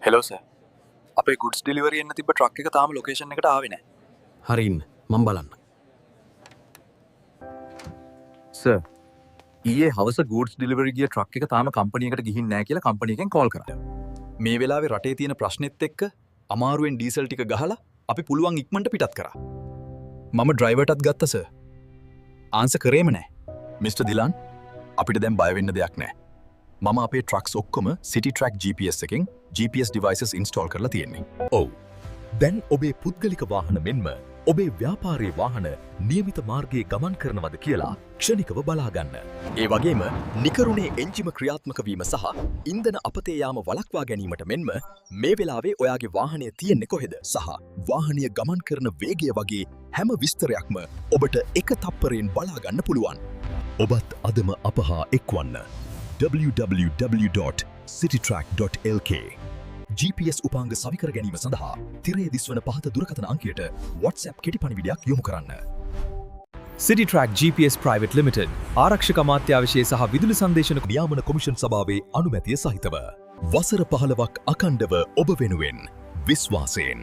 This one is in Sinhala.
Hello sir. අපේ ගුඩ්ස් ඩෙලිවරි එන්න තිබ්බ ට්‍රක් එක තාම ලොකේෂන් එකට ආවේ නැහැ. හරි ඉන්න මම බලන්න. සර්. ඊයේ හවස ගුඩ්ස් ඩෙලිවරි ගිය ට්‍රක් එක තාම කම්පැනි එකට ගිහින් නැහැ කියලා කම්පැනි එකෙන් කෝල් කරා. මේ වෙලාවේ රටේ තියෙන ප්‍රශ්නෙත් එක්ක අමාරුවෙන් ඩීසල් ටික ගහලා අපි පුළුවන් ඉක්මනට පිටත් කරා. මම ඩ්‍රයිවර්ටත් ගත්තා සර්. ආන්සර් කරේම නැහැ. මිස්ටර් දිලාන් අපිට දැන් බය වෙන්න දෙයක් නැහැ. මම අපේ ට්‍රක්ස් ඔක්කොම සිටි ට්‍රැක් GPS එකෙන් GPS devices install කරලා තියෙන්නේ. ඔව්. දැන් ඔබේ පුද්ගලික වාහන මෙන්ම ඔබේ ව්‍යාපාරයේ වාහන නියමිත මාර්ගයේ ගමන් කරනවද කියලා ක්ෂණිකව බලා ගන්න. ඒ වගේම නිකරුණේ එන්ජිම ක්‍රියාත්මක වීම සහ ඉන්ධන අපතේ යාම වළක්වා ගැනීමට මෙන්ම මේ වෙලාවේ ඔයාගේ වාහනය තියෙන්නේ කොහෙද සහ වාහනය ගමන් කරන වේගය වගේ හැම විස්තරයක්ම ඔබට එක තප්පරයෙන් බලා ගන්න පුළුවන්. ඔබත් අදම අප හා එක්වන්න. www.citytrack.lk GPS උපාංග සවිකර ගැනීම සඳහා තිරයේ දිස්වන පහත දුරකථන අංකයට WhatsApp කෙටි පණිවිඩයක් යොමු කරන්න. CityTrack GPS Private Limited ආරක්ෂක අමාත්‍යාංශයේ සහ විදුලි සංදේශන නියාමන කොමිෂන් සභාවේ අනුමැතිය සහිතව වසර 15ක් අඛණ්ඩව ඔබ වෙනුවෙන් විශ්වාසයෙන්